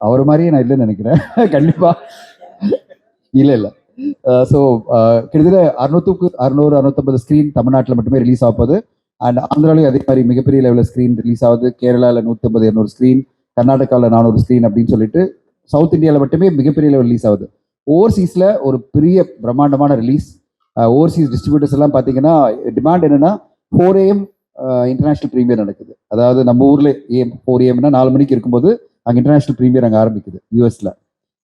அவர் மாதிரியே நான் இல்லைன்னு நினைக்கிறேன். கண்டிப்பா இல்லை இல்லை. ஸோ கிட்டத்தட்ட 600-650 ஸ்க்ரீன் தமிழ்நாட்டில் மட்டுமே ரிலீஸ் ஆகுது. அண்ட் ஆந்திராலையும் அதே மாதிரி மிகப்பெரிய லெவலில் ஸ்க்ரீன் ரிலீஸ் ஆகுது. கேரளாவில் 150-200 ஸ்க்ரீன், கர்நாடகாவில் 400 ஸ்க்ரீன் அப்படின்னு சொல்லிட்டு சவுத் இந்தியாவில் மட்டுமே மிகப்பெரிய லெவல் ரிலீஸ் ஆகுது. ஓவர்சீஸில் ஒரு பெரிய பிரம்மாண்டமான ரிலீஸ். ஓவர்சீஸ் டிஸ்ட்ரிபியூட்டர்ஸ் எல்லாம் பார்த்தீங்கன்னா டிமாண்ட் என்னென்னா 4 AM இன்டர்நேஷ்னல் ப்ரீமியர் நடக்குது. அதாவது நம்ம ஊரில் 4 AM 4 மணிக்கு இருக்கும்போது அங்கே இன்டர்நேஷ்னல் ப்ரீமியர் அங்கே ஆரம்பிக்குது யூஎஸில்.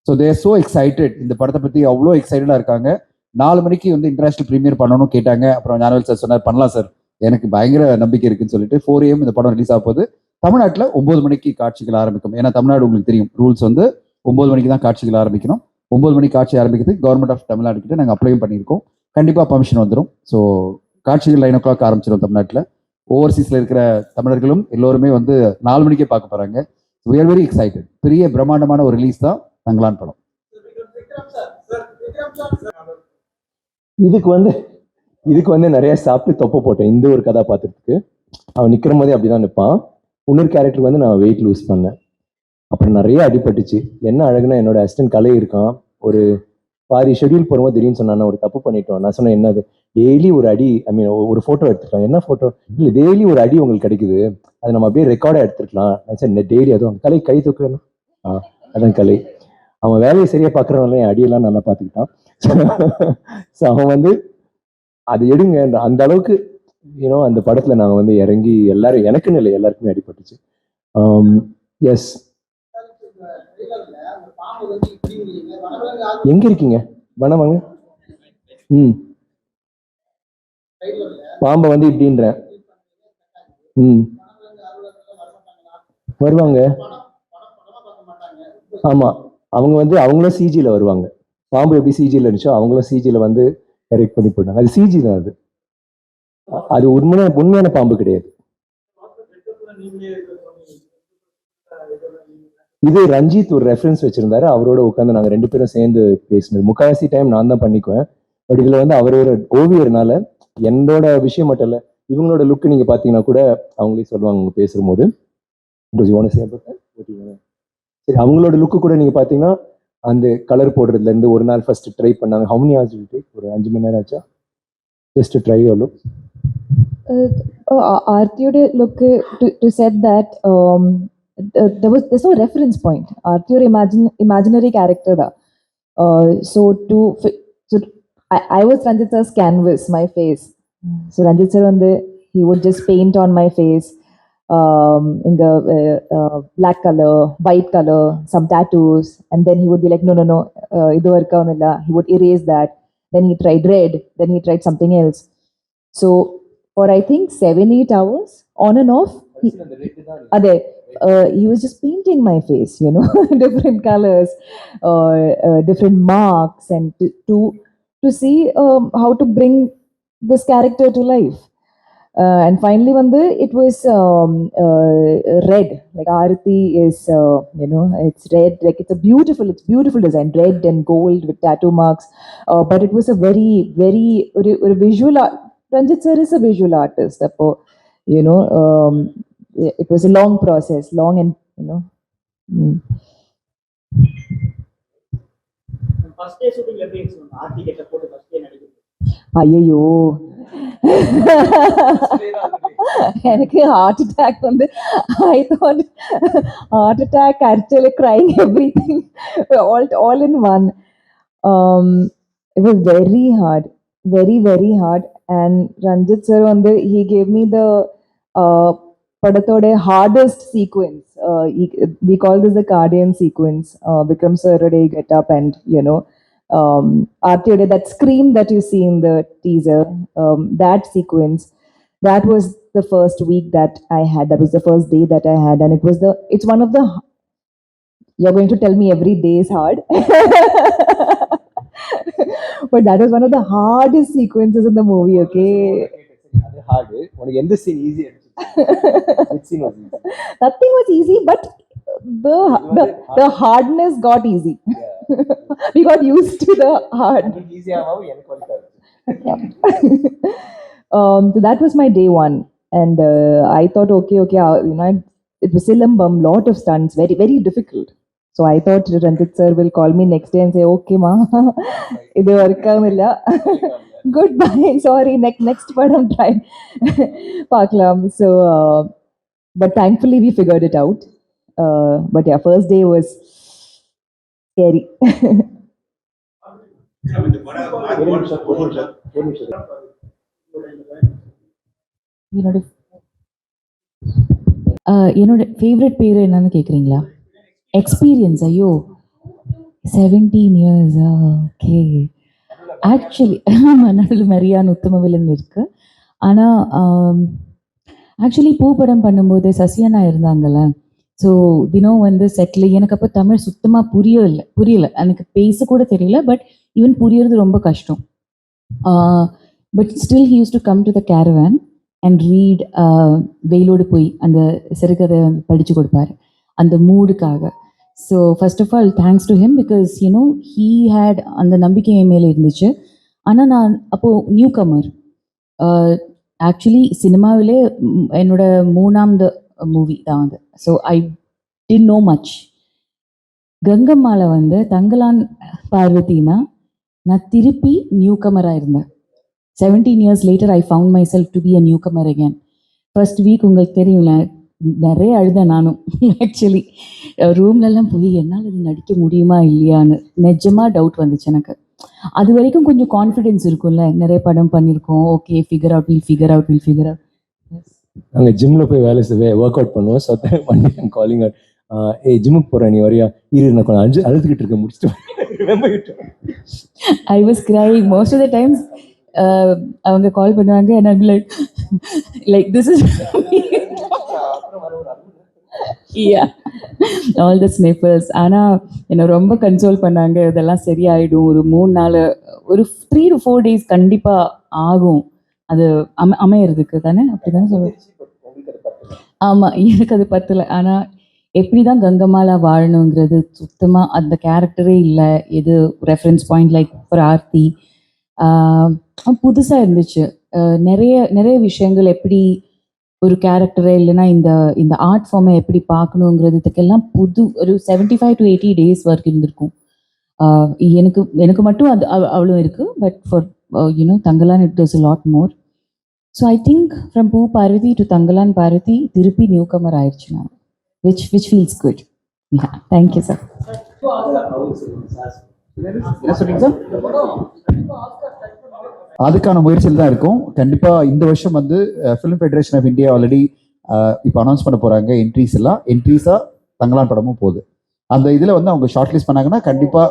So they're so excited. இந்த படத்தை பற்றி அவ்வளோ எக்ஸைட்டடாக இருக்காங்க. 4 மணிக்கு வந்து இன்டர்நேஷ்னல் ப்ரீமியர் பண்ணணும்னு கேட்டாங்க. அப்புறம் ஞானவேல் சார் சொன்னார், பண்ணலாம் சார், எனக்கு பயங்கர நம்பிக்கை இருக்குன்னு சொல்லிட்டு 4 AM இந்த படம் ரிலீஸ் ஆக போகுது. தமிழ்நாட்டில் 9 மணிக்கு காட்சிகள் ஆரம்பிக்கும். ஏன்னா தமிழ்நாடு உங்களுக்கு தெரியும், ரூல்ஸ் வந்து 9 மணிக்கு தான் காட்சிகள் ஆரம்பிக்கணும். 9 மணிக்கு காட்சி ஆரம்பிக்கிறதுக்கு கவர்மெண்ட் ஆஃப் தமிழ்நாடு கிட்ட நாங்கள் அப்ளையும் பண்ணியிருக்கோம். கண்டிப்பாக பர்மிஷன் வந்துடும். ஸோ காட்சிகள் 9 o'clock ஆரம்பிச்சிடும் தமிழ்நாட்டில். ஓவர்சீஸில் இருக்கிற தமிழர்களும் எல்லோருமே வந்து 4 மணிக்கே பார்க்க போகிறாங்க. we are very excited. பெரிய பிரம்மாண்டமான ஒரு ரிலீஸ் தான் தங்கலான் படம். இதுக்கு வந்து நிறைய சாப்பிட்டு தொப்பை போட்டேன் இந்த ஒரு கதாபாத்திரத்துக்கு. அவன் நிற்கிற போதே அப்படிதான் நிற்பான். இன்னொரு கேரக்டர் வந்து நான் வெயிட் லூஸ் பண்ணேன். அப்புறம் நிறைய அடிபட்டுச்சு. என்ன அழகுனா என்னோட அசிஸ்டன்ட் கலை இருக்கான். ஒரு பாதி ஷெட்யூல் போகும்போது திடீர்னு சொன்னான், ஒரு தப்பு பண்ணிட்டோம். நான் சொன்னேன், என்னது? டெய்லி ஒரு அடி, ஐ மீன் ஒரு ஃபோட்டோ எடுத்துக்கலாம். என்ன ஃபோட்டோ? இல்லை, டெய்லி ஒரு அடி உங்களுக்கு கிடைக்குது, அதை நம்ம அப்படியே ரெக்கார்டாக எடுத்துருக்கலாம். சரி, டெய்லி அதுவும் கலை கை தூக்கணும். அதான் கலை. அவன் வேலையை சரியாக பார்க்குறவங்களே என் அடியெல்லாம் நல்லா பார்த்துக்கிட்டான். ஸோ அவன் வந்து அது எடுங்க அந்த அளவுக்கு அந்த படத்தில் நாங்கள் வந்து இறங்கி எல்லாரும், எனக்குன்னு இல்லை எல்லாருக்குமே அடிபட்டுச்சு. எஸ். எங்க இருக்கீங்க? வன வாங்க. பாம்பை வந்து இப்படின்ற வருவாங்க. ஆமா, அவங்க வந்து அவங்களும் சிஜில வருவாங்க. பாம்பு எப்படி சிஜில இருந்துச்சோ அவங்களும் சிஜில வந்து எரெக்ட் பண்ணி போட்டாங்க. அது சிஜி தான். அது உண்மையான பாம்பு கிடையாது. இது ரஞ்சித் ஒரு ரெஃபரன்ஸ் வச்சிருந்தாரு. அவரோட உட்காந்து நாங்க 2 பேரும் சேர்ந்து பேசினது. முக்காவாசி டைம் நான் தான் பண்ணிக்குவேன். பட் இதுல வந்து அவர் ஒரு ஓவியர்னால என்னோட விஷயம் மட்டும் இல்ல, இவங்களோட லுக் நீங்க பாத்தீங்கன்னா கூட அவங்களே சொல்லுவாங்க அவங்க பேசும்போது. சரி, அவங்களோட லுக்கு கூட நீங்க பாத்தீங்கன்னா அந்த கலர் போடுறதுல இருந்து ஒரு நாள் ஃபர்ஸ்ட் ட்ரை பண்ணாங்க. ஹவு மெனி ஹவர்ஸ் டு ஒரு 5 மணி நேரம் ஆச்சா just try your look? Artio's look to said that there's no reference point. Artio imaginary character da. So I was Ranjit sir's canvas, my face. So Ranjit sir he would just paint on my face in the black color, white color, some tattoos, and then he would be like, no, idu varka. He would erase that. Then he tried red. Then he tried something else. So for I think 7-8 hours, on and off, he was just painting my face, different colors, different marks, and to see how to bring this character to life. And finally, it was red. Like Aarti is, it's red. Like it's beautiful design, red and gold with tattoo marks. But it was a very, very visual art. Ranjit sir is a visual artist. It was a long process, long and First day shooting எப்படி இருந்துச்சு? ஆர்த்தி கெட்ட போட்டு first day நடிக்கிறது. ஐயோ, எனக்கு heart attack I thought heart attack, actually crying, everything all in one. It was very hard, very, very hard. And Ranjit sir he gave me the padatode hardest sequence. We call this the Cardian sequence. Vikram sir would get up and Artio's that scream that you see in the teaser, that sequence, that was the first week that I had. That was the first day that I had, and it's one of the. You're going to tell me every day is hard. But that was one of the hardest sequences in the movie, okay? Hard. Unak endha scene easy aanichu? Which scene was easy? Nothing was easy, but the hardness got easy. Yeah. We got used to the hard. Easy aavavu enakku valikkadu. So that was my day one, and I thought, okay, it was Silambam, lot of stunts, very, very difficult. So I thought Ranjit sir will call me next day and say, okay, ma, இது work ஆகல. Goodbye. Sorry, next படம் try பார்க்கலாம். So, but thankfully we figured it out. But yeah, first day was scary. என்னோட என்னோட favourite பேர் என்னன்னு கேட்குறீங்களா? Experience. ஐயோ, 17 இயர்ஸ். ஓகே. ஆக்சுவலி நடுவில் மரியான் உத்தமவிலன் இருக்கு. ஆனால் ஆக்சுவலி பூ படம் பண்ணும்போது சசியண்ணா இருந்தாங்கல்ல. ஸோ தினம் வந்து செட்டில் எனக்கு அப்போ தமிழ் சுத்தமாக புரியல. எனக்கு பேசக்கூட தெரியல. பட் ஈவன் புரியறது ரொம்ப கஷ்டம். But still he used to come to the caravan and read. வெயிலோடு போய் அந்த சிறுகதை படித்து கொடுப்பாரு அந்த மூடுக்காக. So first of all thanks to him because he had அந்த நம்பிக்கை என் மேலே இருந்துச்சு. ஆனால் நான் அப்போது நியூ கமர். ஆக்சுவலி சினிமாவிலே என்னோட 3ஆவது மூவி தான் அது. So I did no much. கங்கம்மாவில் வந்து தங்கலான் பார்வதினா நான் திருப்பி நியூ கமராக இருந்தேன். 17 years later, I found myself to be a newcomer again. First week உங்களுக்கு தெரியும்ல, நிறைய அழுதேன் நானும். ஆக்சுவலி ரூம்லலாம் போய் என்னால் இது நடிக்க முடியுமா இல்லையான்னு நிஜமாக டவுட் வந்துச்சு எனக்கு. அது வரைக்கும் கொஞ்சம் கான்ஃபிடென்ஸ் இருக்கும்ல, நிறைய படம் பண்ணியிருக்கோம். Okay, figure out. நாங்கள் ஜிம்மில் போய் வேலை ஒர்க் அவுட் பண்ணுவோம். ஸோ பண்ணி காலிங் அவுட், ஜிம்முக்கு போகிறேன் நீ வரியா? நான் கொஞ்சம் அழுதுகிட்டு இருக்க முடிச்சுட்டு I was crying most of the times. அவங்க கால் பண்ணுவாங்க and I'll be like this is yeah, all the sniffles. ஆனால் என்னை ரொம்ப கன்சோல் பண்ணாங்க. இதெல்லாம் சரியாயிடும், ஒரு 3-4 ஒரு 3 to 4 days கண்டிப்பாக ஆகும் அது அமையறதுக்கு தானே, அப்படி தானே சொல்லுவேன். ஆமாம், எனக்கு அது பத்தலை. ஆனால் எப்படி தான் கங்கம்மாலா வாழணுங்கிறது சுத்தமாக அந்த கேரக்டரே இல்லை. எது reference point like for Aarthi புதுசாக இருந்துச்சு. நிறைய விஷயங்கள் எப்படி ஒரு கேரக்டரே இல்லைன்னா இந்த ஆர்ட் ஃபார்மை எப்படி பார்க்கணுங்கிறதுக்கெல்லாம் ஒரு 75 to 80 days ஒர்க் இருந்திருக்கும். எனக்கு மட்டும் அது அவ்வளோ இருக்குது. But for Thangalaan it was a lot more. So I think from பூ பார்வதி டு தங்கலான் பார்வதி திருப்பி நியூ கமர் ஆயிடுச்சு நான், which feels good. Yeah, thank you, sir. அதுக்கான முயற்சியில் தான் இருக்கும். கண்டிப்பா இந்த வருஷம் வந்து film federation of India already இப்போ அனௌன்ஸ் பண்ண போறாங்க என்ட்ரிஸா தங்கலான் படமும் போகுது. அந்த இதுல வந்து அவங்க ஷார்ட் லிஸ்ட் பண்ணாங்கன்னா கண்டிப்பா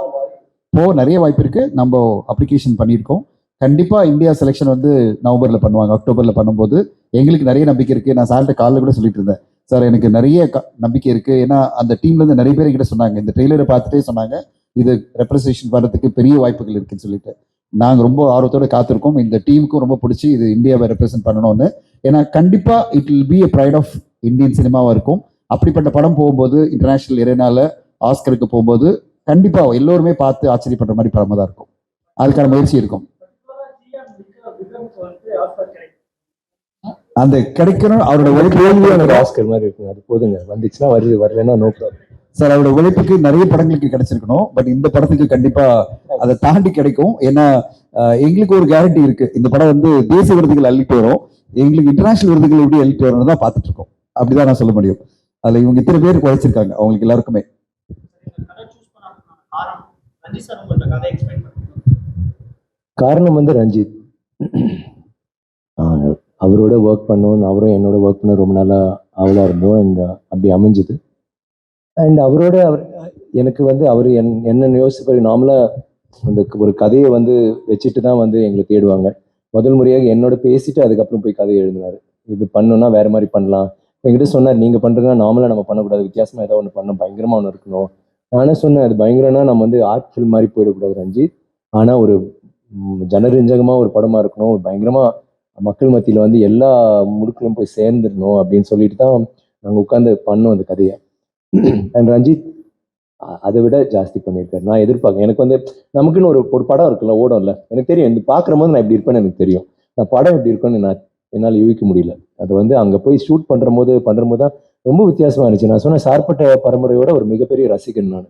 நிறைய வாய்ப்பு இருக்கு. நம்ம அப்ளிகேஷன் பண்ணியிருக்கோம். கண்டிப்பா இந்தியா செலெக்ஷன் வந்து நவம்பர்ல பண்ணுவாங்க. அக்டோபர்ல பண்ணும்போது எங்களுக்கு நிறைய நம்பிக்கை இருக்கு. நான் சார்கிட்ட காலைல கூட சொல்லிட்டு இருந்தேன், சார் எனக்கு நிறைய நம்பிக்கை இருக்கு. ஏன்னா அந்த டீம்ல இருந்து நிறைய பேர் என்கிட்ட சொன்னாங்க, இந்த ட்ரெய்லரை பார்த்துட்டே சொன்னாங்க இது ரெப்ரசன்டேஷன் பண்ணுறதுக்கு பெரிய வாய்ப்புகள் இருக்குன்னு சொல்லிட்டு. நாங்கள் ரொம்ப ஆர்வத்தோடு காத்திருக்கோம். இந்த டீமுக்கும் ரொம்ப பிடிச்சி இது இந்தியாவை ரெப்ரசென்ட் பண்ணணும்னு. ஏன்னா கண்டிப்பா it will be a pride of Indian சினிமாவா இருக்கும். அப்படிப்பட்ட படம் போகும்போது இன்டர்நேஷனல் இறைனால ஆஸ்கருக்கு போகும்போது கண்டிப்பா எல்லோருமே பார்த்து ஆச்சரியப்படுற மாதிரி படமா தான் இருக்கும். அதுக்கான முயற்சி இருக்கும். அந்த கிடைக்கணும். அவரோட உழைப்பு ஆஸ்கர் மாதிரி இருக்கும். அது போதுங்க, வந்துச்சுன்னா வருது, வரலன்னா நோ ப்ராப்ளம். சார் அவரோட உழைப்புக்கு நிறைய படங்களுக்கு கிடைச்சிருக்கணும். பட் இந்த படத்துக்கு கண்டிப்பா அதை தாண்டி கிடைக்கும். ஏன்னா எங்களுக்கு ஒரு கேரண்டி இருக்கு, இந்த படம் வந்து தேசிய விருதுகள் அள்ளிட்டு வரும், எங்களுக்கு இன்டர்நேஷனல் விருதுகள் எப்படி அள்ளிட்டு வரணும் தான் பார்த்துட்டு இருக்கோம். அப்படிதான் நான் சொல்ல முடியும். அதுல இவங்க இத்தனை பேர் உழைச்சிருக்காங்க, அவங்களுக்கு எல்லாருக்குமே. காரணம் வந்து ரஞ்சித். அவரோட ஒர்க் பண்ணணும், அவரும் என்னோட ஒர்க் பண்ண ரொம்ப நாளா அவளா இருந்தோம். அண்ட் அப்படி அமைஞ்சது. அண்ட் அவரோட எனக்கு வந்து அவர் என்னென்ன யோசிப்பாரு. நார்மலாக அந்த ஒரு கதையை வந்து வச்சுட்டு தான் வந்து எங்களை தேடுவாங்க. முதல் முறையாக என்னோட பேசிட்டு அதுக்கப்புறம் போய் கதையை எழுதினார். இது பண்ணணும்னா வேற மாதிரி பண்ணலாம். என்கிட்ட சொன்னார், நீங்கள் பண்ணுறதுனா நார்மலாக நம்ம பண்ணக்கூடாது, வித்தியாசமாக ஏதாவது ஒன்று பண்ணணும், பயங்கரமாக ஒன்று இருக்கணும். நானே சொன்னேன், அது பயங்கரம்னா நம்ம வந்து ஆர்ட் ஃபில்ம் மாதிரி போயிடக்கூடாது ரஞ்சித், ஆனால் ஒரு ஜனரஞ்சகமாக ஒரு படமாக இருக்கணும், ஒரு பயங்கரமாக மக்கள் மத்தியில் வந்து எல்லா முடுக்கிலும் போய் சேர்ந்துடணும் அப்படின்னு சொல்லிட்டு தான் நாங்கள் உட்காந்து பண்ணோம் அந்த கதையை. அண்ட் ரஞ்சித் அதை விட ஜாஸ்தி பண்ணியிருக்காரு. நான் எதிர்பார்க்கேன். எனக்கு வந்து நமக்குன்னு ஒரு படம் இருக்குல்ல, ஓடும்ல, எனக்கு தெரியும். இந்த பார்க்குற போது நான் இப்படி இருப்பேன்னு எனக்கு தெரியும். நான் படம் எப்படி இருக்குன்னு என்னால் யூகிக்க முடியல. அது வந்து அங்கே போய் ஷூட் பண்ணுற போது தான் ரொம்ப வித்தியாசமாக இருந்துச்சு. நான் சொன்ன சார்பட்ட பரம்பரையோட ஒரு மிகப்பெரிய ரசிகன் நான்.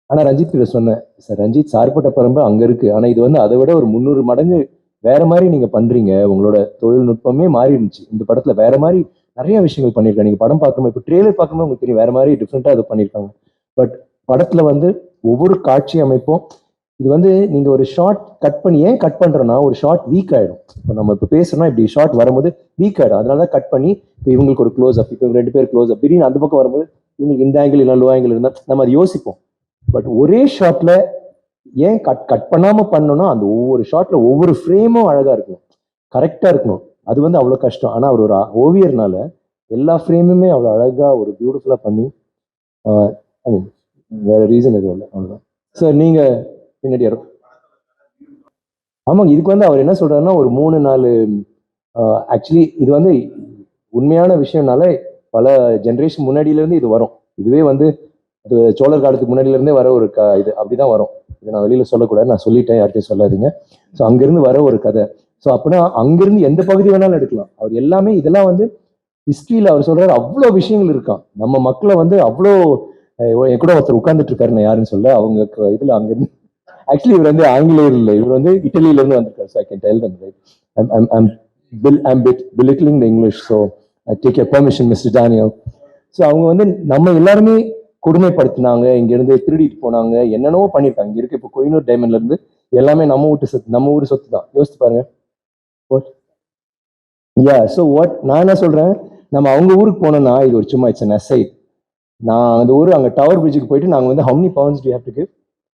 ஆனா ரஞ்சித் கிட்ட சொன்னேன், சார் ரஞ்சித் சார்பட்ட பரம்பு அங்க இருக்கு, ஆனா இது வந்து அதை விட ஒரு 300 மடங்கு வேற மாதிரி நீங்க பண்றீங்க, உங்களோட தொழில்நுட்பமே மாறி இருந்துச்சு இந்த படத்துல, வேற மாதிரி நிறைய விஷயங்கள் பண்ணிருக்காங்க. நீங்க படம் பார்க்கும்போது இப்போ ட்ரெய்லர் பார்க்கும்போது உங்களுக்கு தெரியும் வேற மாதிரி டிஃப்ரெண்டா இது பண்ணிருக்காங்க. பட் படத்துல வந்து ஒவ்வொரு காட்சி அமைப்பும் இது வந்து நீங்க ஒரு ஷார்ட் கட் பண்ணி, ஏன் கட் பண்றோம்னா ஒரு ஷார்ட் வீக் ஆயிடும். இப்போ நம்ம இப்போ பேசுறோம்னா இப்படி ஷார்ட் வரும்போது வீக் ஆயிடும், அதனால தான் கட் பண்ணி இப்போ இவங்களுக்கு ஒரு க்ளோஸ் அப், இப்போ இவங்க 2 பேர் க்ளோஸ் அப், திடீர்னு அந்த பக்கம் வரும்போது இவங்களுக்கு இந்த ஆங்கிள் இல்லை லோ ஆங்கிள் இருந்தால் நம்ம அதை யோசிப்போம். பட் ஒரே ஷாட்ல ஏன் கட் கட் பண்ணாம பண்ணணும்னா அந்த ஒவ்வொரு ஷாட்ல ஒவ்வொரு ஃப்ரேமும் அழகா இருக்கணும், கரெக்டா இருக்கணும். அது வந்து அவ்வளவு கஷ்டம். ஆனா அவர் ஒரு ஓவியர்னால எல்லா ஃப்ரேமுமே அவ்வளவு அழகா ஒரு பியூட்டிஃபுல்லா பண்ணி I mean, வேற ரீசன் எதுவும் இல்லை, அவ்வளவுதான். சார் நீங்க பின்னாடி ஆமாங்க, இதுக்கு வந்து அவர் என்ன சொல்றாருன்னா ஒரு 3-4 ஆக்சுவலி இது வந்து உண்மையான விஷயம்னால பல ஜென்ரேஷன் முன்னாடியில இருந்து இது வரும். இதுவே வந்து அது சோழர் காலத்துக்கு முன்னாடியில இருந்தே வர ஒரு இது அப்படிதான் வரும். இதை நான் வெளியில சொல்லக்கூடாது, நான் சொல்லிட்டேன், யார்கிட்டையும் சொல்லாதீங்க. ஸோ அங்கிருந்து வர ஒரு கதை. ஸோ அப்படின்னா அங்கிருந்து எந்த பகுதி வேணாலும் எடுக்கலாம். அவர் எல்லாமே இதெல்லாம் வந்து ஹிஸ்டரியில அவர் சொல்றாரு அவ்வளோ விஷயங்கள் இருக்கான். நம்ம மக்களை வந்து அவ்வளோ என் கூட ஒருத்தர் உட்கார்ந்துட்டு இருக்காரு, நான் யாருன்னு சொல்ல, அவங்க இதுல அங்கிருந்து ஆக்சுவலி இவர் வந்து ஆங்கிலேயர் இல்லை, இவர் வந்து இட்டலியில இருந்து வந்திருக்காரு. So I can tell them right. I'm belittling the English, so I take your permission, Mr. Daniel. So அவங்க வந்து நம்ம எல்லாருமே கொடுமைப்படுத்தினாங்க, இங்க இருந்து திருடிட்டு போனாங்க, என்னென்னவோ பண்ணிருக்காங்க. இங்க இருக்கு இப்போ கோயினூர் டைமண்ட்ல இருந்து எல்லாமே நம்ம வீட்டு சொத்து, நம்ம ஊர் சொத்து தான். யோசிச்சு பாருங்க. ஸோ வாட் நான் என்ன சொல்றேன், நம்ம அவங்க ஊருக்கு போனோம்னா இது ஒரு சும்மா இட்ஸ் an aside. நான் அந்த ஊர் அங்கே டவர் பிரிட்ஜுக்கு போயிட்டு நாங்கள் வந்து how many pounds do you have to give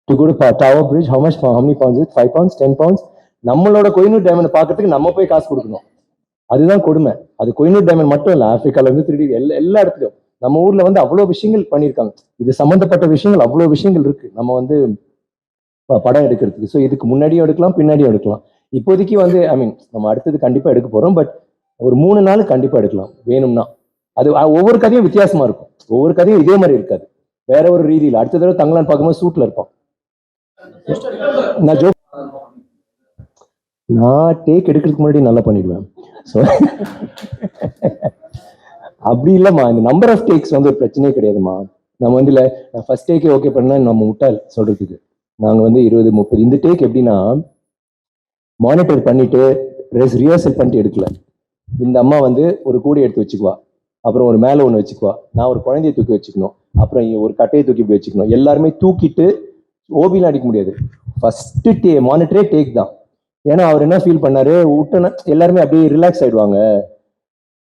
to go to Tower Bridge? How many pounds is it? 5 pounds, 10 pounds? நம்மளோட கோயினூர் டைமண்ட் பார்க்கறதுக்கு நம்ம போய் காசு கொடுக்கணும். அதுதான் கொடுமை. அது கோயினூர் டைமண்ட் மட்டும் இல்லை, ஆப்பிரிக்கால இருந்து திருடி எல்லா இடத்துலையும் நம்ம ஊர்ல வந்து அவ்வளோ விஷயங்கள் பண்ணியிருக்காங்க. இது சம்பந்தப்பட்ட விஷயங்கள் அவ்வளோ விஷயங்கள் இருக்கு நம்ம வந்து படம் எடுக்கிறதுக்கு. ஸோ இதுக்கு முன்னாடியும் எடுக்கலாம், பின்னாடியும் எடுக்கலாம். இப்போதைக்கு வந்து ஐ மீன் நம்ம அடுத்தது கண்டிப்பா எடுக்க போறோம். பட் ஒரு 3 நாள் கண்டிப்பா எடுக்கலாம் வேணும்னா. அது ஒவ்வொரு கதையும் வித்தியாசமா இருக்கும், ஒவ்வொரு கதையும் இதே மாதிரி இருக்காது, வேற ஒரு ரீதியில். அடுத்த தடவை தங்கலான்னு பார்க்கும்போது சூட்ல இருப்பான். நான் டேக் எடுக்கிறதுக்கு முன்னாடி நல்லா பண்ணிடுவேன். ஸோ அப்படி இல்லைம்மா, இந்த நம்பர் ஆஃப் டேக்ஸ் வந்து ஒரு பிரச்சனையே கிடையாதுமா. நம்ம வந்து இல்லை நான் ஃபர்ஸ்ட் டேக்கே ஓகே பண்ணா நம்ம முட்டாள் சொல்றதுக்கு. நாங்கள் வந்து 20-30 இந்த டேக் எப்படின்னா மானிட்டர் பண்ணிட்டு ரிஹர்சல் பண்ணிட்டு எடுக்கல. இந்த அம்மா வந்து ஒரு கூடை எடுத்து வச்சுக்குவா, அப்புறம் ஒரு மேலே ஒன்று வச்சுக்குவா, நான் ஒரு குழந்தைய தூக்கி வச்சுக்கணும், அப்புறம் ஒரு கட்டையை தூக்கி இப்படி வச்சுக்கணும். எல்லாருமே தூக்கிட்டு ஓபிலாம் அடிக்க முடியாது. ஃபர்ஸ்ட் மானிட்டரே டேக் தான். ஏன்னா அவர் என்ன ஃபீல் பண்ணாரு, விட்டோன்னா எல்லாருமே அப்படியே ரிலாக்ஸ் ஆயிடுவாங்க.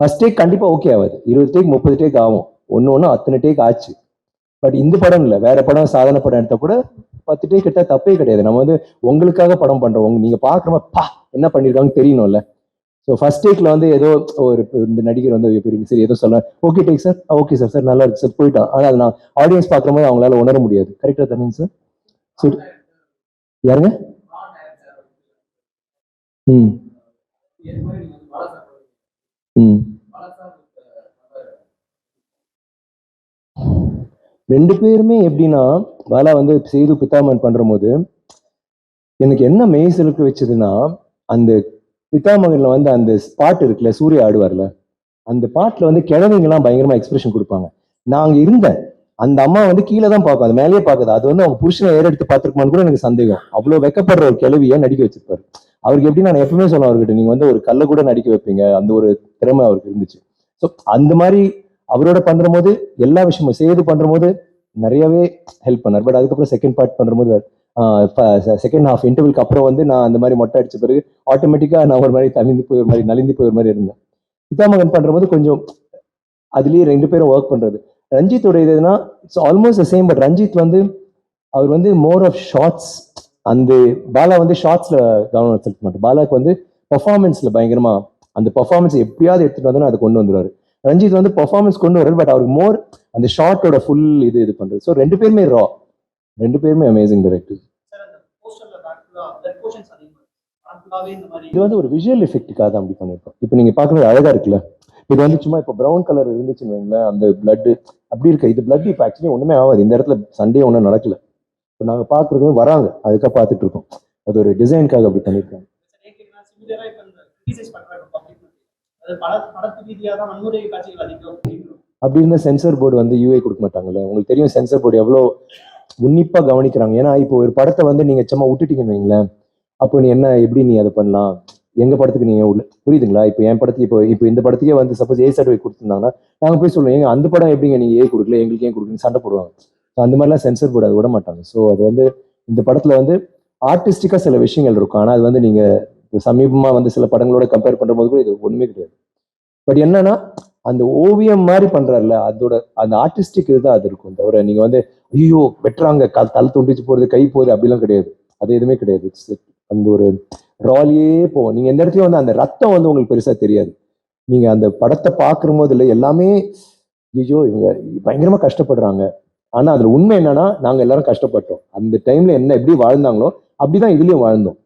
ஃபர்ஸ்ட் டேக் கண்டிப்பா ஓகே ஆகாது, 20 டேக் 30 டேக் ஆகும், ஒன்று அத்தனை டேக் ஆச்சு. பட் இந்த படம் இல்லை, வேற படம் சாதாரண படம் எடுத்தா கூட 10 டேக் கிட்ட தப்பே கிடையாது. நம்ம வந்து உங்களுக்காக படம் பண்றோம், நீங்க பாக்குறமா பா என்ன பண்ணிருக்காங்கன்னு தெரியணும்ல. ஸோ ஃபர்ஸ்ட் டேக்ல வந்து ஏதோ ஒரு இந்த நடிகர் வந்து சரி ஏதோ சொல்ல okay take sir, okay sir, sir நல்லா இருக்கு சார் போயிட்டான். ஆனால் அது நான் ஆடியன்ஸ் பார்க்குற போது அவங்களால உணர முடியாது. கரெக்டா தானே சார்? சரி யாருங்க? ம் ம் 2 பேருமே எப்படின்னா பாலா வந்து சேது பித்தாமன் பண்ற போது எனக்கு என்ன மெய் செலுக்க வச்சதுன்னா, அந்த பித்தாமகன்ல வந்து அந்த பாட்டு இருக்குல்ல, சூர்யா ஆடுவார்ல, அந்த பாட்டுல வந்து கிழவிங்கெல்லாம் பயங்கரமா எக்ஸ்பிரஷன் கொடுப்பாங்க. நான் அங்க இருந்தேன், அந்த அம்மா வந்து கீழே தான் பார்க்கும், அது மேலேயே பார்க்குது. அது வந்து அவங்க புருஷனை ஏறெடுத்து பார்த்துருக்குமான்னு கூட எனக்கு சந்தேகம். அவ்வளவு வெக்கப்படுற ஒரு கிழவியை நடிக்க வச்சிருப்பாரு. அவருக்கு எப்படி நான் எப்பவுமே சொல்லுவேன் அவர்கிட்ட, நீங்க வந்து ஒரு கல்லை கூட நடிக்க வைப்பீங்க, அந்த ஒரு திறமை அவருக்கு இருந்துச்சு. ஸோ அந்த மாதிரி அவரோட பண்ற போது எல்லா விஷயமும் சேது பண்ற போது நிறையவே ஹெல்ப் பண்ணார். பட் அதுக்கப்புறம் செகண்ட் பார்ட் பண்ற போது செகண்ட் ஹாஃப் இன்டர்வலுக்கு அப்புறம் வந்து நான் அந்த மாதிரி மொட்டை அடிச்ச பிறகு ஆட்டோமேட்டிக்கா நான் ஒரு மாதிரி தனிந்து போய் ஒரு மாதிரி நலிந்து போய் ஒரு மாதிரி இருந்தேன். பிதாமகன் பண்ற போது கொஞ்சம் அதுலயே 2 பேரும் ஒர்க் பண்றது. ரஞ்சித்தோட இதுனா it's almost the same. But Ranjith வந்து அவர் வந்து மோர் ஆஃப் ஷார்ட்ஸ், அந்த பாலா வந்து ஷார்ட்ஸ்ல கவனம் செலுத்த மாட்டார். பாலாக்கு வந்து பெர்ஃபார்மன்ஸ்ல பயங்கரமா அந்த பெர்ஃபார்மன்ஸ் எப்படியாவது எடுத்துட்டு வந்து அதை கொண்டு வந்துருவாரு. ரஞ்சித் வந்து பெர்ஃபார்மன்ஸ் கொண்டு வர்றாரு, பட் அவருக்கு மோர் அந்த ஷார்ட்டோட ஃபுல் இது பண்றது. ஸோ 2 பேருமே ரா, 2 பேருமே அமேசிங் டைரக்டர். இது வந்து ஒரு விஷுவல் எஃபெக்ட்டுக்காக தான் அப்படி பண்ணிருக்கோம். இப்போ நீங்க பார்க்கறது அழகா இருக்குல்ல, இது வந்து சும்மா இப்போ ப்ரௌன் கலர் இருந்துச்சுன்னு வைங்களேன், அந்த பிளட் அப்படி இருக்கு. இது பிளட் இப்போ ஆக்சுவலி ஒண்ணுமே ஆகாது, இந்த இடத்துல சண்டே ஒன்றும் நடக்கல. இப்போ நாங்கள் பார்க்கறது வராங்க, அதுக்காக பார்த்துட்டு இருக்கோம். அது ஒரு டிசைனுக்காக அப்படி பண்ணிருக்காங்க. அப்படி இருந்த சென்சர் போர்டு வந்து யூஏ கொடுக்க மாட்டாங்கல்ல. உங்களுக்கு தெரியும் சென்சர் போர்டு எவ்வளோ உன்னிப்பா கவனிக்கிறாங்க. ஏன்னா இப்போ ஒரு படத்தை வந்து நீங்க சும்மா விட்டுட்டீங்கன்னு வைங்களேன், அப்போ நீ என்ன எப்படி நீ அதை பண்ணலாம், எங்க படத்துக்கு நீங்க உள்ள புரியுதுங்களா? இப்போ என் படத்துக்கு இப்போ இப்போ இந்த படத்துக்கே வந்து சப்போஸ் ஏ சர்டிஃபிகேட் கொடுத்துருந்தாங்கன்னா நாங்க போய் சொல்லுவோம், ஏங்க அந்த படம் எப்படிங்க நீங்க ஏ கொடுக்கல, எங்களுக்கு ஏன் கொடுக்குறீங்க சண்டை போடுவாங்க. So அந்த மாதிரிலாம் சென்சர் போர்டு அதை விட மாட்டாங்க. ஸோ அது வந்து இந்த படத்துல வந்து ஆர்டிஸ்டிக்கா சில விஷயங்கள் இருக்கும். ஆனா அது வந்து நீங்க இப்போ சமீபமா வந்து சில படங்களோட கம்பேர் பண்ணும்போது கூட இது ஒண்ணுமே கிடையாது. பட் என்னன்னா அந்த ஓவியம் மாதிரி பண்றாருல, அதோட அந்த ஆர்டிஸ்டிக் இதுதான் அது இருக்கும். தவிர நீங்க வந்து ஐயோ வெட்டுறாங்க, தலை துண்டிச்சு போறது, கை போகுது அப்படிலாம் கிடையாது. அது எதுவுமே கிடையாது. அந்த ஒரு ராலியே போவோம். நீங்க எந்த இடத்துலயும் வந்து அந்த ரத்தம் வந்து உங்களுக்கு பெருசா தெரியாது. நீங்க அந்த படத்தை பார்க்கும் போது இல்லை எல்லாமே ஐயோ இவங்க பயங்கரமா கஷ்டப்படுறாங்க. ஆனா அதுல உண்மை என்னன்னா நாங்க எல்லாரும் கஷ்டப்பட்டோம். அந்த டைம்ல என்ன எப்படி வாழ்ந்தாங்களோ அப்படிதான் இதுலயும் வாழ்ந்தோம்.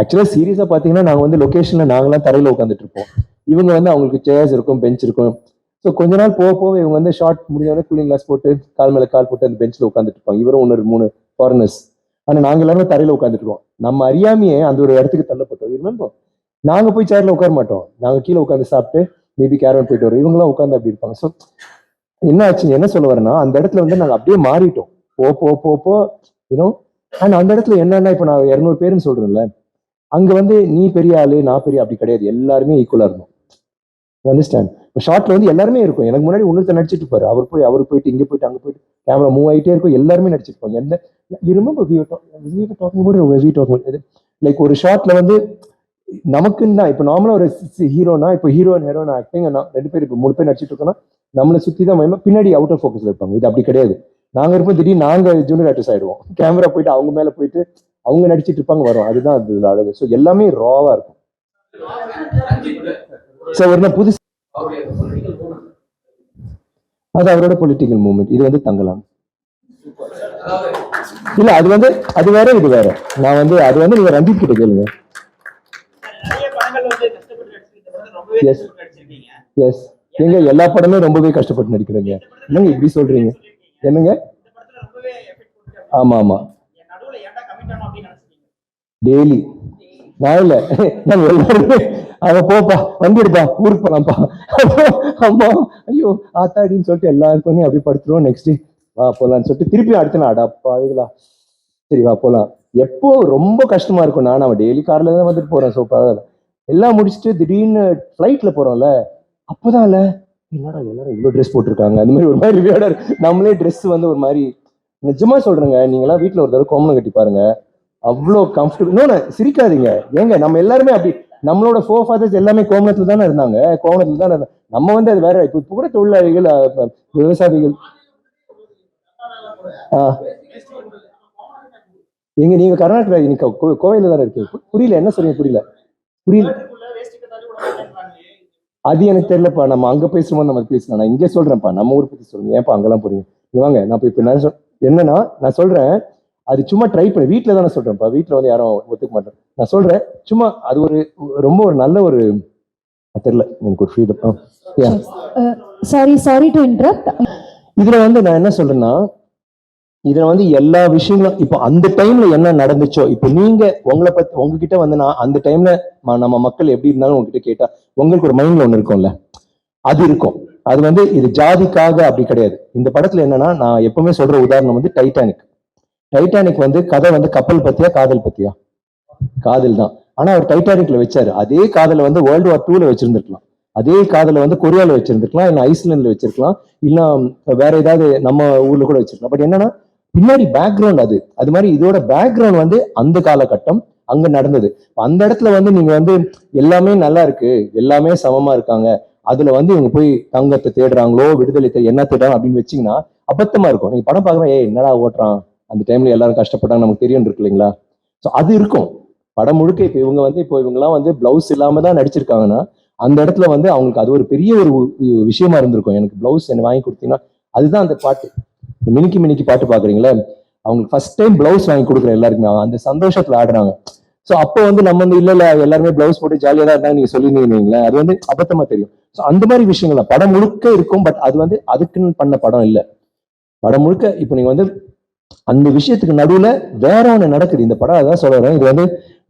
ஆக்சுவலா சீரியஸா பாத்தீங்கன்னா நாங்க வந்து லொகேஷன்ல நாங்களாம் தரையில உட்காந்துட்டு இருப்போம். இவங்க வந்து அவங்களுக்கு சேர்ஸ் இருக்கும், பெஞ்ச் இருக்கும். ஸோ கொஞ்ச நாள் போக போக இவங்க வந்து ஷார்ட் முடிஞ்சவொடனே கூலிங் கிளாஸ் போட்டு கால் மேல கால் போட்டு அந்த பெஞ்சில் உட்காந்துட்டு இருப்பாங்க. இவரும் ஒன்று 3 ஃபாரினர்ஸ். ஆனா நாங்க எல்லாருமே தரையில உட்காந்துட்டு இருக்கோம். நம்ம அறியாமையே அந்த ஒரு இடத்துக்கு தள்ளப்பட்டோம். ரிமெம்பர் நாங்க போய் சேர்ல உட்கார மாட்டோம். நாங்க கீழே உட்காந்து சாப்பிட்டு மேபி கேரவன் போயிட்டு வரோம். இவங்களாம் உட்காந்து அப்படி இருப்பாங்க. ஸோ என்ன ஆச்சு, என்ன சொல்ல வரேன்னா அந்த இடத்துல வந்து நாங்க அப்படியே மாறிட்டோம். போ யூனோ. அண்ட் அந்த இடத்துல என்னன்னா இப்போ நான் 200 பேருன்னு சொல்றேன்ல, அங்க வந்து நீ பெரிய ஆளு நான் பெரிய அப்படி கிடையாது. எல்லாருமே ஈக்குவலா இருந்தோம். அண்டர்ஸ்டாண்ட்? இப்போ ஷார்ட்ல வந்து எல்லாருமே இருக்கும். எனக்கு முன்னாடி இன்னொருத்தர் நடிச்சிட்டு இருப்பாரு. அவர் போயிட்டு இங்க போயிட்டு அங்க போயிட்டு கேமரா மூவ் ஆகிட்டே இருக்கும். எல்லாருமே நடிச்சிருப்பாங்க. எந்த லைக் ஒரு ஷார்ட்ல வந்து நமக்குன்னு தான் இப்போ நார்மலா ஒரு ஹீரோனா இப்போ ஹீரோ அண்ட் ஹீரோன் ஆக்டிங் 2 பேர் இப்போ 3 பேர் நடிச்சிட்டு இருக்கோம்னா நம்மளை சுத்தி தான் மயமா பின்னாடி அவுட் ஆஃப் ஃபோக்கஸ்ல இருப்பாங்க. இது அப்படி கிடையாது. நாங்க இருப்போம், திடீர்னு நாங்க ஜூனியர் ஆர்டிஸ்ட் ஆயிடுவோம். கேமரா போயிட்டு அவங்க மேல போயிட்டு அவங்க நடிச்சிட்டு இருப்பாங்க, வரும். அதுதான் அது அழகு. ஸோ எல்லாமே ராவா இருக்கும். ஸோ ஒரு புதுசு அது அவரோட பொலிட்டிக்கல் மூவ்மெண்ட். இது வந்து தங்கலாம் இல்ல, அது வந்து அது வேற இது வேற. நான் வந்து அது வந்து நீங்க ரஞ்சித் கிட்ட கேளுங்க. நிறைய படங்கள் வந்து கஷ்டப்பட்டு நடிச்சிருக்கீங்க, ரொம்பவே கஷ்டப்பட்டு நடிச்சிருக்கீங்க. எஸ், எங்க எல்லா படமே ரொம்பவே கஷ்டப்பட்டு நடிக்கிறீங்க. என்னங்க இப்படி சொல்றீங்க? என்னங்க? இந்த படத்துல ரொம்பவே எஃபெக்ட் போட்டு ஆமா ஆமா நடுவுல ஏன்டா கமிட் ஆனோம் அப்படின்னு நினைச்சிட்டீங்க? டெய்லி நான் இல்ல நாங்க எல்லாருமே அவ போப்பா வண்டி எடுப்பா ஊருக்கு போலாம்ப்பா அம்மா ஐயோ ஆத்தாடின்னு சொல்லிட்டு எல்லாருக்கும் அப்படி படுத்துருவோம். நெக்ஸ்ட் டே வா போலான்னு சொல்லிட்டு திருப்பி அடுத்த நாள் அடாப்பாங்களா சரி வா போலாம். எப்போ ரொம்ப கஷ்டமா இருக்கும். நான் அவன் டெய்லி கார்ல தான் வந்துட்டு போறேன். ஸோ எல்லாம் முடிச்சுட்டு திடீர்னு ஃபிளைட்ல போறோம்ல, அப்போதான் இல்ல என்னடா எல்லாரும் இவ்வளவு ட்ரெஸ் போட்டிருக்காங்க. அந்த மாதிரி ஒரு மாதிரி ரிவியோட நம்மளே ட்ரெஸ் வந்து ஒரு மாதிரி நிஜமா சொல்றேங்க. நீங்க எல்லாம் வீட்டுல ஒரு தடவை கோமணம் கட்டி பாருங்க, அவ்வளோ கம்ஃபர்டபுள். இன்னொன்னு சிரிக்காதீங்க ஏங்க, நம்ம எல்லாருமே அப்படி நம்மளோட ஃபோர் ஃபாதர்ஸ் எல்லாமே கோமணத்துல தானே இருந்தாங்க, கோமணத்துல தானே இருந்தாங்க. நம்ம வந்து அது வேற. இப்போ கூட தொழிலாளிகள் விவசாயிகள் எங்க நீங்க கர்நாடகா இன்னைக்கு கோவையில தானே இருக்கீங்க. புரியல என்ன சொல்றீங்க? புரியல. அது எனக்கு தெரியலப்பா. நம்ம அங்க பேசும்போது நம்ம பேசலாம். நான் இங்கே சொல்றேன்ப்பா, நம்ம ஊர் பத்தி சொல்லுங்க. ஏன்ப்பா அங்கெல்லாம் புரியும்? வாங்க நான் இப்ப என்னன்னா நான் சொல்றேன், அது சும்மா ட்ரை பண்ணி வீட்டுல தானே சொல்றேன்ப்பா. வீட்டுல வந்து யாரும் ஒத்துக்க மாட்டேன். நான் சொல்றேன் சும்மா அது ஒரு ரொம்ப ஒரு நல்ல ஒரு தெரியல எனக்கு ஒரு ஃப்ரீடம். Sorry to interrupt. இதுல வந்து நான் என்ன சொல்றேன்னா, இதுல வந்து எல்லா விஷயங்களும் இப்போ அந்த டைம்ல என்ன நடந்துச்சோ, இப்போ நீங்க உங்களை பத்தி உங்ககிட்ட வந்து நான் அந்த டைம்ல நம்ம மக்கள் எப்படி இருந்தாலும் உங்ககிட்ட கேட்டா உங்களுக்கு ஒரு மைண்ட்ல ஒண்ணு இருக்கும்ல, அது இருக்கும். அது வந்து இது ஜாதிக்காக அப்படி கிடையாது. இந்த படத்துல என்னன்னா நான் எப்பவுமே சொல்ற உதாரணம் வந்து டைட்டானிக் வந்து கதை வந்து கப்பல் பத்தியா காதல் பத்தியா? காதல் தான். ஆனா அவர் டைட்டானிக்ல வச்சாரு. அதே காதலை வந்து வேர்ல்டு வார் 2ல வச்சிருந்திருக்கலாம். அதே காதலை வந்து கொரியால வச்சிருந்திருக்கலாம், இல்ல ஐஸ்லாண்ட்ல வச்சிருக்கலாம், இல்ல வேற ஏதாவது நம்ம ஊர்ல கூட வச்சிருக்கலாம். பட் என்னன்னா பின்னாடி பேக்ரவுண்ட் அது மாதிரி இதோட பேக்ரவுண்ட் வந்து அந்த காலகட்டம் அங்க நடந்தது. அந்த இடத்துல வந்து நீங்க வந்து எல்லாமே நல்லா இருக்கு, எல்லாமே சமமா இருக்காங்க, அதுல வந்து இவங்க போய் தங்கத்தை தேடுறாங்களோ விடுதலை என்ன தேடுறாங்க அப்படின்னு வச்சீங்கன்னா அபத்தமா இருக்கும். நீங்க படம் பாக்குறோம், என்னடா ஓட்டுறான், அந்த டைம்ல எல்லாரும் கஷ்டப்பட்டாங்க நமக்கு தெரியும் இருக்கு இல்லைங்களா? ஸோ அது இருக்கும் படம் முழுக்க. இப்போ இவங்க வந்து இப்போ இவங்கெல்லாம் வந்து பிளவுஸ் இல்லாம தான் நடிச்சிருக்காங்கன்னா அந்த இடத்துல வந்து அவங்களுக்கு அது ஒரு பெரிய ஒரு விஷயமா இருந்திருக்கும். எனக்கு பிளவுஸ் என்ன வாங்கி கொடுத்தீங்கன்னா அதுதான் அந்த பாட்டு மினிக்கி பாட்டு பாக்குறீங்களா, அவங்களுக்கு ஃபர்ஸ்ட் டைம் பிளவுஸ் வாங்கி கொடுக்குற எல்லாருக்குமே அந்த சந்தோஷத்துல ஆடுறாங்க. ஸோ அப்போ வந்து நம்ம வந்து இல்ல எல்லாருமே பிளவுஸ் போட்டு ஜாலியா தான் இருந்தாங்க நீங்க சொல்லியிருந்தீங்களா, அது வந்து அபத்தமா தெரியும். ஸோ அந்த மாதிரி விஷயங்கள் படம் முழுக்க இருக்கும். பட் அது வந்து அதுக்குன்னு பண்ண படம் இல்லை. படம் முழுக்க இப்போ நீங்க வந்து அந்த விஷயத்துக்கு நடுவுல வேற ஒண்ணு நடக்குது. இந்த படம் அதான் சொல்றேன். இது வந்து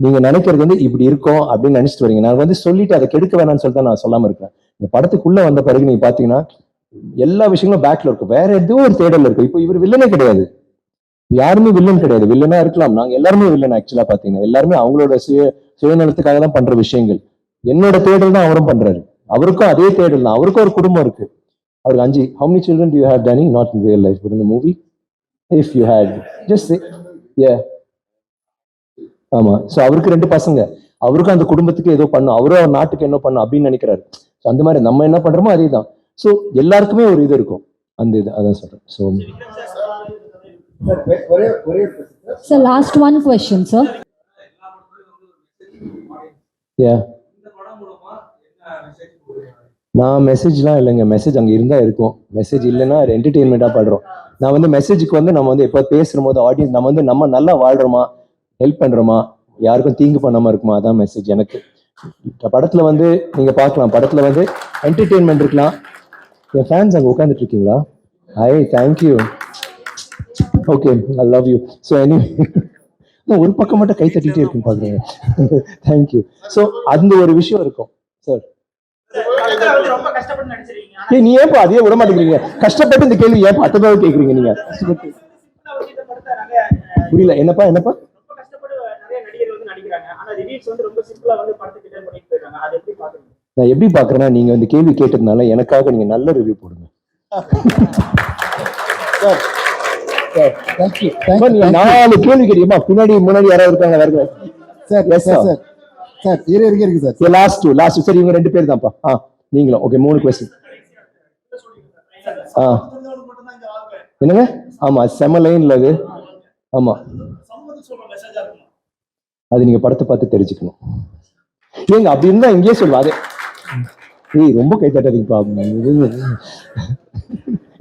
நீங்க நினைக்கிறது வந்து இப்படி இருக்கும் அப்படின்னு நினைச்சிட்டு வரீங்க. நான் வந்து சொல்லிட்டு அதை கெடுக்க வேணாம்னு சொல்லிட்டு நான் சொல்லாம இருக்கேன். இந்த படத்துக்குள்ள வந்த பிறகு நீங்க பாத்தீங்கன்னா எல்லா விஷயங்களும் பேக்ல இருக்கும். வேற ஏதோ ஒரு தேடல் இருக்கு. இப்போ இவர் வில்லனே கிடையாது. யாருமே வில்லன் கிடையாது. வில்லனா இருக்கலாம், நாங்க எல்லாருமே வில்லன். ஆக்சுவலா பாத்தீங்கன்னா எல்லாருமே அவங்களோட சுயநலத்துக்காக தான் பண்ற விஷயங்கள். என்னோட தேடல் தான் அவரும் பண்றாரு. அவருக்கும் அதே தேடல் தான். அவருக்கும் ஒரு குடும்பம் இருக்கு. அவருக்கு 5. How many children do you have, Danny? Not in real life, but in the movie. If you had, just say, yeah. ஆமா. சோ அவருக்கு 2 பசங்க. அவருக்கும் அந்த குடும்பத்துக்கு ஏதோ பண்ணும், அவரும் அவர் நாட்டுக்கு என்ன பண்ணும் அப்படின்னு நினைக்கிறாரு. ஸோ அந்த மாதிரி நம்ம என்ன பண்றோமோ அதே தான். ஸோ எல்லாருக்குமே ஒரு இது இருக்கும். அந்த இது அதான் சொல்றேன். So Sir, last one question, sir. yeah. நான் மெசேஜ்லாம் இல்லைங்க. மெசேஜ் அங்கே இருந்தால் இருக்கும். மெசேஜ் இல்லைன்னா என்டர்டெயின்மெண்ட்டாக பாடுறோம். நான் வந்து மெசேஜுக்கு வந்து நம்ம வந்து எப்போ பேசுகிற போது ஆடியன்ஸ் நம்ம வந்து நம்ம நல்லா வாழ்கிறோமா, ஹெல்ப் பண்ணுறோமா, யாருக்கும் தீங்கு பண்ணாமல் இருக்குமா, அதான் மெசேஜ் எனக்கு. படத்தில் வந்து நீங்கள் பார்க்கலாம், படத்தில் வந்து என்டர்டெயின்மெண்ட் இருக்கலாம். என் ஃபேன்ஸ் அங்கே உட்காந்துட்டு இருக்கீங்களா? I thank you. Okay, I love you. So any ஒரு பக்கம் மட்டும் கை தட்டிகிட்டே இருக்குன்னு பார்க்குறேங்க. தேங்க்யூ. ஸோ அந்த ஒரு விஷயம் இருக்கும் சார். ரொம்ப கஷ்டப்பட்டு நடிச்சிருக்கீங்க. நீ ஏப்பா அதையே விட மாட்டேங்கிறீங்க? கஷ்டப்பட்டு இந்த கேள்வி ஏன் அடுத்ததாக கேட்குறீங்க நீங்க? புரியல. என்னப்பா என்னப்பா? ரொம்ப கஷ்டப்பட்டு நிறைய நடிகர்கள் வந்து நடிக்கிறாங்க. ஆனா ரிவ்யூஸ் வந்து ரொம்ப சிம்பிளா வந்து படத்துக்கு ரிட்டர்ன் பண்ணிட்டு போயிடுறாங்க. அதை எப்படி பாக்குறீங்க? நான் எப்படி பாக்குறேன்னா, நீங்க வந்து கேள்வி கேட்டதுனால எனக்காக நீங்க நல்ல ரிவ்யூ போடுங்க. நீங்க 4 கேள்வி கேட்டீங்கம்மா. முன்னாடி யாராவது இருக்காங்க? வேற சார் எஸ் சார். சார் இருக்கு சார். லாஸ்ட் சரி, இவங்க 2 பேர் தான்ப்பா. நீங்களும் ஓகே. 3 கொஸ்டின். என்னங்க? ஆமா, செம லைன்ல அது. ஆமா, அது நீங்க படத்தை பார்த்து தெரிஞ்சுக்கணும். ஏங்க அப்படி இருந்தா இங்கேயே சொல்லுவா. அது ரொம்ப கை தட்டாதீங்கப்பா.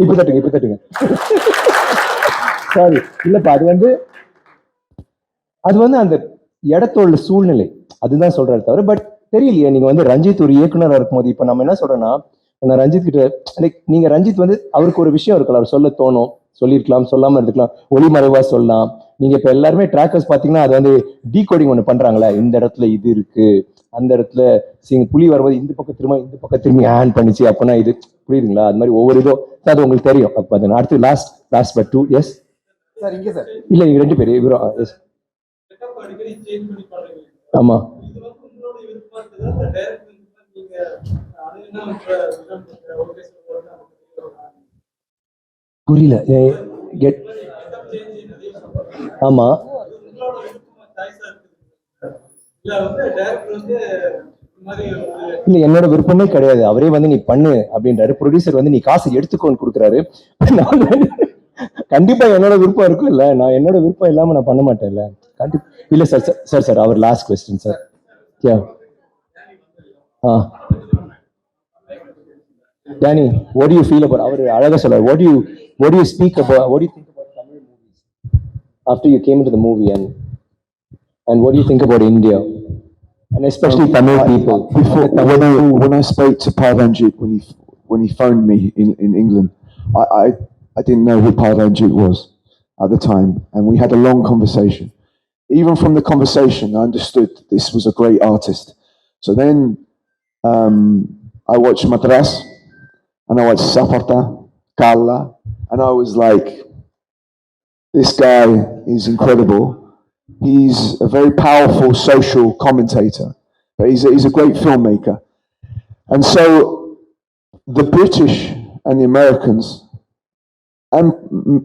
இப்ப தட்டுங்க. சாரி, இல்லப்பா. அது வந்து அந்த இடத்தோட சூழ்நிலை, அதுதான் சொல்றாரு தவிர. பட் தெரியலையே, நீங்க வந்து ரஞ்சித் ஒரு இயக்குனராக இருக்கும்போது இப்ப நம்ம என்ன சொல்றோம்னா, நான் ரஞ்சித் கிட்ட லைக் நீங்க ரஞ்சித் வந்து அவருக்கு ஒரு விஷயம் இருக்கலாம், அவர் சொல்ல தோணும், சொல்லியிருக்கலாம், சொல்லாம இருக்கலாம், ஒளிமறைவா சொல்லலாம். நீங்க இப்ப எல்லாருமே ட்ராக்கர்ஸ் பாத்தீங்கன்னா அது வந்து டீகோடிங் ஒண்ணு பண்றாங்களா, இந்த இடத்துல இது இருக்கு, அந்த இடத்துல புலி வரும்போது இந்த பக்கம் திரும்பி ஹேண்ட் பண்ணிச்சு அப்படின்னா இது புரியுதுங்களா? அது மாதிரி ஒவ்வொரு இதோ அது உங்களுக்கு தெரியும். அப்ப அது அடுத்து லாஸ்ட் பட் 2. எஸ் சார் இங்க சார். இல்ல, நீங்க 2 பேர் இவரும். எஸ் ஆமா. புரியல. ஆமா. இல்ல, என்னோட விருப்பமே கிடையாது. அவரே வந்து நீ பண்ணு அப்படின்றாரு. ப்ரொடியூசர் வந்து நீ காசு எடுத்துக்கோன்னு கொடுக்குறாரு. கண்டிப்பா என்னோட விருப்பம் இருக்கும் இல்ல. நான் என்னோட விருப்பம் இல்லாம நான் பண்ண மாட்டேன்ல. கண்டிப்பா இல்ல சார். அவர் last question sir. Danny, what do you feel about our அழகா சொல்றாரு. What do you think about Tamil movies after you came into the movie, and what do you think about India and especially Tamil people? When I spoke to Parvanjit when he phoned me in England, I didn't know who Parvanjit was at the time, and we had a long conversation. Even from the conversation, I understood this was a great artist. So then I watched Madras, and I watched Saparta, Kalla, and I was like, this guy is incredible. He's a very powerful social commentator, but he's a great filmmaker. And so the British and the Americans, and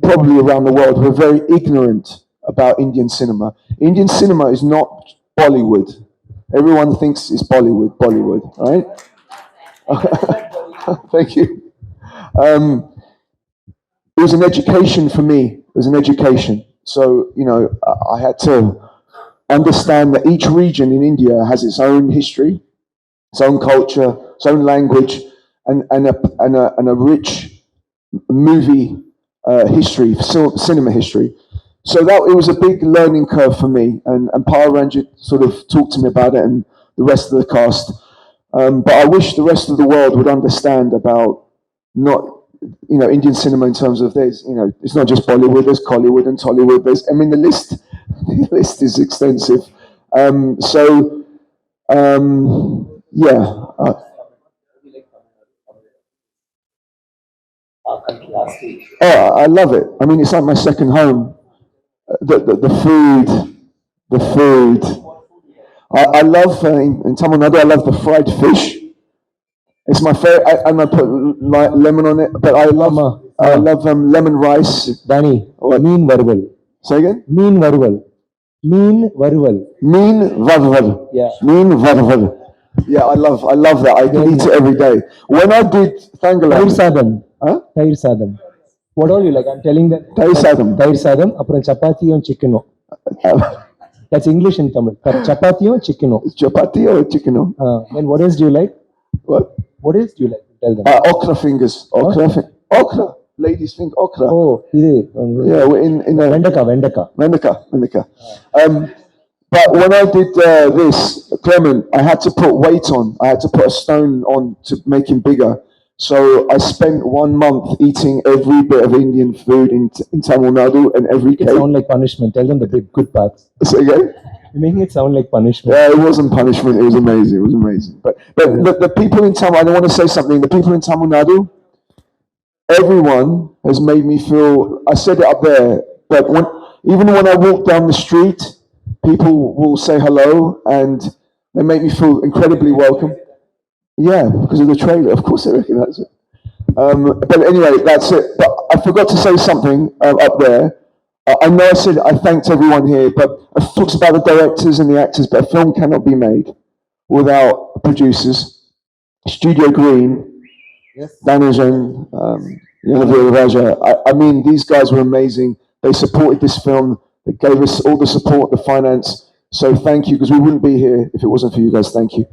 probably around the world, were very ignorant about Indian cinema. Indian cinema is not Bollywood. Everyone thinks it's Bollywood, right? Thank you. It was an education for me. It was an education. So, I had to understand that each region in India has its own history, its own culture, its own language, and a rich movie history, cinema history. So it was a big learning curve for me. And Pararanjit sort of talked to me about it, and the rest of the cast. But I wish the rest of the world would understand about not, Indian cinema in terms of it's not just Bollywood, there's Collywood and Tollywood. The list is extensive. Yeah. I love it. It's like my second home. the food, the food. I love in Tamil Nadu. I love the fried fish. It's my favorite, and I put lemon on it. But I love lemon rice. Danny, What? மீன் வறுவல். Say again. மீன் வறுவல். மீன் வறுவல். Meen varvar. Yeah. Meen varvar. Yeah, I love that. I can eat it every day. When I did தயிர் Thangalam, சாதம். huh? தயிர் சாதம். What all you like? I'm telling that. Tayir sadam. தயிர் சாதம் அப்புறம் சப்பாத்தியும் சிக்கனும். That's English in Tamil. சப்பாத்தியும் சிக்கனும். Chapati or chicken? And what else do you like? What? What else do you like? Tell them. Okra fingers. Okra. Ladies think okra. Oh, இது Yeah, we're in வெண்டைக்காய் வெண்டைக்காய். Vendaka. But when I did this, Clement, I had to put weight on. I had to put a stone on to make him bigger. So I spent 1 month eating every bit of Indian food in Tamil Nadu and every It cake. sound like punishment. Tell them the big good parts. Say again? You're making it sound like punishment. Yeah, it wasn't punishment. It was amazing. It was amazing. But the people in Tamil, I want to say something. The people in Tamil Nadu, everyone has made me feel. I said it up there, but even when I walk down the street, people will say hello and they make me feel incredibly welcome. Yeah, because of the trailer. Of course, they recognize it. But anyway, that's it. But I forgot to say something up there. I know I said I thanked everyone here, but I talked about the directors and the actors, but a film cannot be made without producers. Studio Green, Danajan, Yanavira Raja. I mean, these guys were amazing. They supported this film. They gave us all the support, the finance. So thank you, because we wouldn't be here if it wasn't for you guys. Thank you.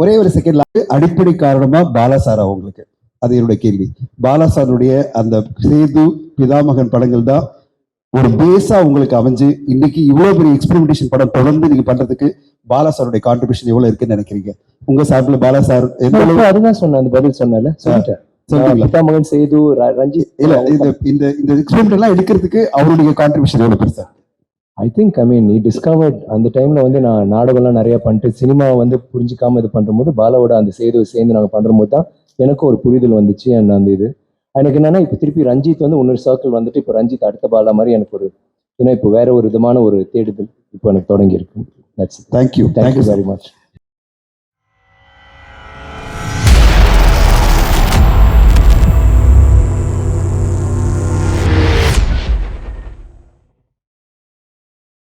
ஒரே ஒரு செகண்ட்ல அடிப்படை காரணமா பாலாசாரா உங்களுக்கு அது என்னுடைய கேள்வி. பாலாசாருடைய அந்த சேது பிதாமகன் படங்கள் தான் ஒரு பேஸா உங்களுக்கு அமைஞ்சு இன்னைக்கு இவ்வளவு பெரிய எக்ஸ்பெரிமெண்டேஷன் படம் தொடர்ந்து நீங்க பண்றதுக்கு பாலாசாருடைய கான்ட்ரிபியூஷன் எவ்வளவு இருக்குன்னு நினைக்கிறீங்க? உங்க சார்பில் பாலாசார் எந்த அளவு அதுதான் சொன்னேன், அந்த பதில் சொன்னல சொல்லிட்டேன். சொல்றீங்களா? பிதாமகன் சேது ரஞ்சித் இல்ல இந்த எக்ஸ்பெரிமெண்ட் எல்லாம் எடுக்கிறதுக்கு அவருடைய கான்ட்ரிபியூஷன் எவ்வளவு பெருசா? ஐ திங்க் நீ டிஸ்கவர்ட் அந்த டைம்ல வந்து நான் நாடகம்லாம் நிறைய பண்ணிட்டு சினிமாவை வந்து புரிஞ்சிக்காம இது பண்ணும்போது பாலாவோட அந்த சேதுவை சேர்ந்து நாங்கள் பண்ணும்போது தான் எனக்கு ஒரு புரிதல் வந்துச்சு. அந்த இது எனக்கு என்னன்னா இப்போ திருப்பி ரஞ்சித் வந்து இன்னொரு சர்க்கிள் வந்துட்டு இப்போ ரஞ்சித் அடுத்த பாலா மாதிரி எனக்கு ஒரு இப்போ வேற ஒரு விதமான ஒரு தேடுதல் இப்போ எனக்கு தொடங்கி இருக்கு. Thank you thank you very much.